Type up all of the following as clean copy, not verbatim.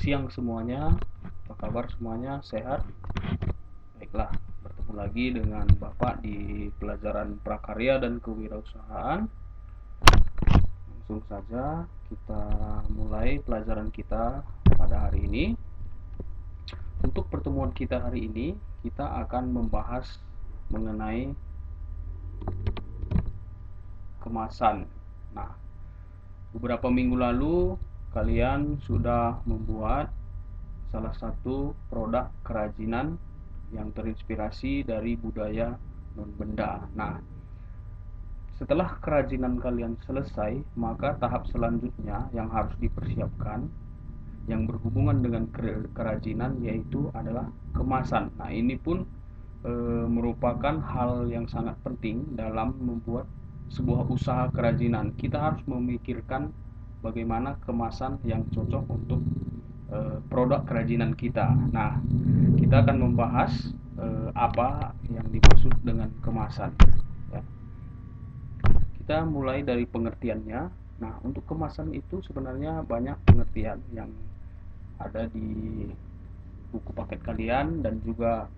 siang semuanya, apa kabar semuanya? Sehat? Baiklah, bertemu lagi dengan Bapak di pelajaran prakarya dan kewirausahaan. Langsung saja kita mulai pelajaran kita pada hari ini. Untuk pertemuan kita hari ini, kita akan membahas mengenai kemasan. Nah, beberapa minggu lalu kalian sudah membuat salah satu produk kerajinan yang terinspirasi dari budaya non-benda. Nah, setelah kerajinan kalian selesai, maka tahap selanjutnya yang harus dipersiapkan yang berhubungan dengan kerajinan yaitu adalah kemasan. Nah, ini pun merupakan hal yang sangat penting dalam membuat sebuah usaha kerajinan. Kita harus memikirkan bagaimana kemasan yang cocok untuk produk kerajinan kita. Nah, kita akan membahas apa yang dimaksud dengan kemasan. Ya. Kita mulai dari pengertiannya. Nah, untuk kemasan itu sebenarnya banyak pengertian yang ada di buku paket kalian, dan juga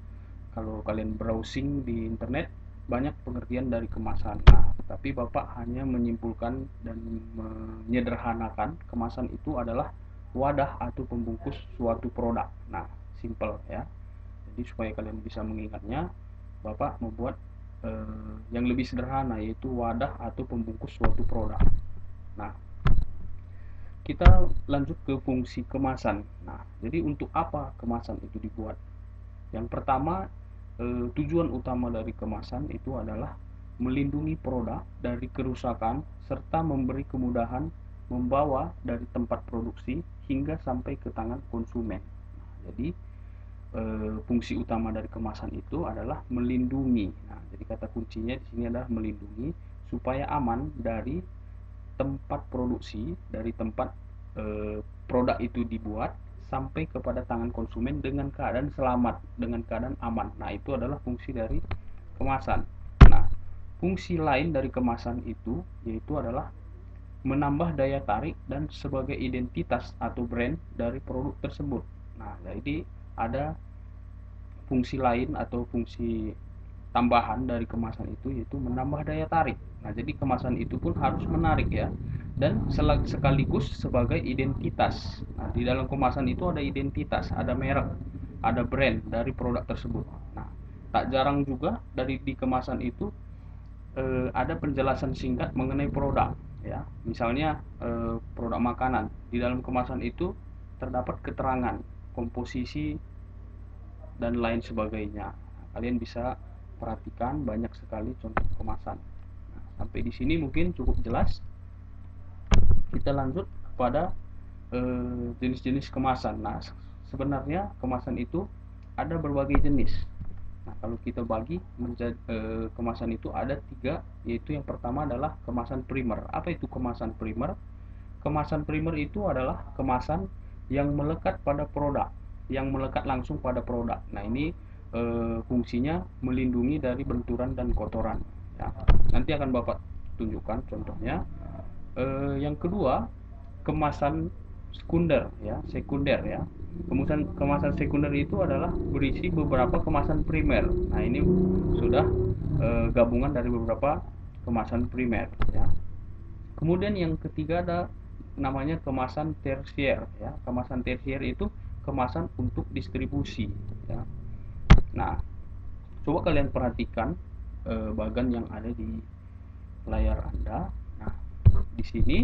kalau kalian browsing di internet banyak pengertian dari kemasan. Nah, tapi Bapak hanya menyimpulkan dan menyederhanakan kemasan itu adalah wadah atau pembungkus suatu produk. Nah, simple ya. Jadi supaya kalian bisa mengingatnya, Bapak membuat yang lebih sederhana, yaitu wadah atau pembungkus suatu produk. Nah, kita lanjut ke fungsi kemasan. Nah, jadi untuk apa kemasan itu dibuat? Yang pertama, tujuan utama dari kemasan itu adalah melindungi produk dari kerusakan serta memberi kemudahan membawa dari tempat produksi hingga sampai ke tangan konsumen. Nah, jadi fungsi utama dari kemasan itu adalah melindungi. Nah, jadi kata kuncinya di sini adalah melindungi supaya aman dari tempat produksi, dari tempat produk itu dibuat sampai kepada tangan konsumen dengan keadaan selamat, dengan keadaan aman. Nah, itu adalah fungsi dari kemasan. Nah, fungsi lain dari kemasan itu yaitu adalah menambah daya tarik dan sebagai identitas atau brand dari produk tersebut. Nah, jadi ada fungsi lain atau fungsi tambahan dari kemasan itu yaitu menambah daya tarik. Nah, jadi kemasan itu pun harus menarik ya, dan sekaligus sebagai identitas. Nah, di dalam kemasan itu ada identitas, ada merek, ada brand dari produk tersebut. Nah, tak jarang juga di kemasan itu ada penjelasan singkat mengenai produk ya. Misalnya produk makanan, di dalam kemasan itu terdapat keterangan komposisi dan lain sebagainya. Nah, kalian bisa perhatikan banyak sekali contoh kemasan. Nah, sampai di sini mungkin cukup jelas. Kita lanjut kepada jenis-jenis kemasan. Nah, sebenarnya kemasan itu ada berbagai jenis. Nah, kalau kita bagi menjadi kemasan itu ada tiga, yaitu yang pertama adalah kemasan primer. Apa itu kemasan primer? Kemasan primer itu adalah kemasan yang melekat pada produk, yang melekat langsung pada produk. Nah, ini fungsinya melindungi dari benturan dan kotoran. Ya. Nanti akan Bapak tunjukkan contohnya. Yang kedua, kemasan sekunder ya, sekunder ya. Kemasan sekunder itu adalah berisi beberapa kemasan primer. Nah, ini sudah gabungan dari beberapa kemasan primer ya. Kemudian yang ketiga ada namanya kemasan tersier ya. Kemasan tersier itu kemasan untuk distribusi ya. Nah, coba kalian perhatikan bagan yang ada di layar Anda. Nah, di sini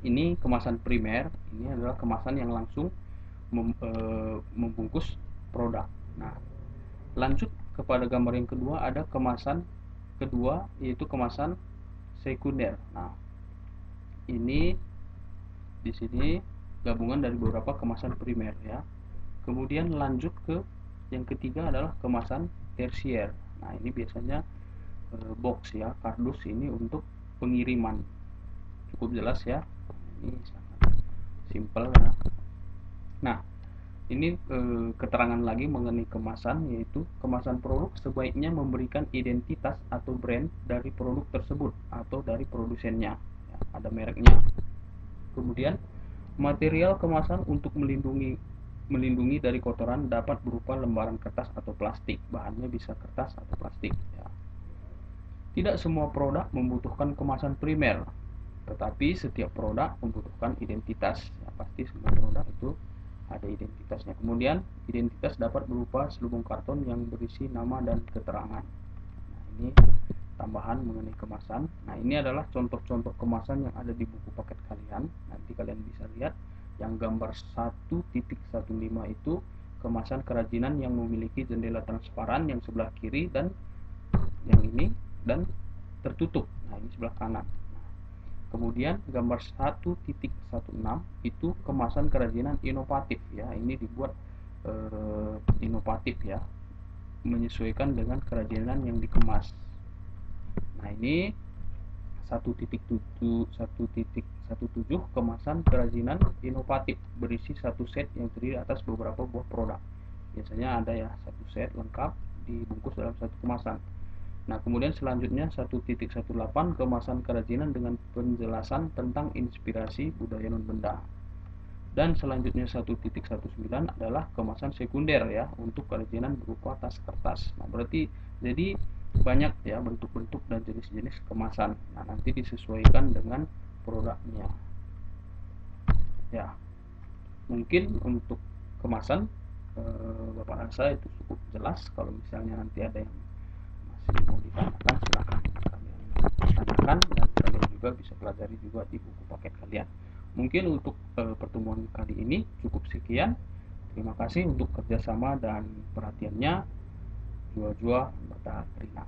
ini kemasan primer, ini adalah kemasan yang langsung membungkus produk. Nah, lanjut kepada gambar yang kedua, ada kemasan kedua yaitu kemasan sekunder. Nah, ini di sini gabungan dari beberapa kemasan primer ya. Kemudian lanjut ke yang ketiga adalah kemasan tersier. Nah, ini biasanya box ya, kardus ini untuk pengiriman. Cukup jelas ya. Ini sangat simple ya. Nah, ini keterangan lagi mengenai kemasan, yaitu kemasan produk sebaiknya memberikan identitas atau brand dari produk tersebut atau dari produsennya ya, ada mereknya. Kemudian Material kemasan untuk melindungi dari kotoran dapat berupa lembaran kertas atau plastik. Bahannya bisa kertas atau plastik. Ya. Tidak semua produk membutuhkan kemasan primer, tetapi setiap produk membutuhkan identitas. Ya, pasti semua produk itu ada identitasnya. Kemudian identitas dapat berupa selubung karton yang berisi nama dan keterangan. Nah, ini tambahan mengenai kemasan. Nah, ini adalah contoh-contoh kemasan yang ada di buku paket kalian. Nanti kalian bisa lihat yang gambar 1.15 itu kemasan kerajinan yang memiliki jendela transparan yang sebelah kiri dan yang ini dan tertutup. Nah, ini sebelah kanan. Nah, kemudian gambar 1.16 itu kemasan kerajinan inovatif ya. Ini dibuat inovatif ya, menyesuaikan dengan kerajinan yang dikemas. Nah, ini 1.17 kemasan kerajinan inovatif berisi satu set yang terdiri atas beberapa buah produk. Biasanya ada ya satu set lengkap dibungkus dalam satu kemasan. Nah, kemudian selanjutnya 1.18 kemasan kerajinan dengan penjelasan tentang inspirasi budaya non-benda. Dan selanjutnya 1.19 adalah kemasan sekunder ya, untuk kerajinan berupa tas kertas. Nah, berarti jadi banyak ya bentuk-bentuk dan jenis-jenis kemasan. Nah, nanti disesuaikan dengan produknya. Ya, mungkin untuk kemasan Bapak rasa itu cukup jelas. Kalau misalnya nanti ada yang masih mau ditanyakan, silahkan kalian tanyakan, dan kalian juga bisa pelajari juga di buku paket kalian. Mungkin untuk pertemuan kali ini cukup sekian. Terima kasih untuk kerjasama dan perhatiannya. Jua-jua Mbak Rina.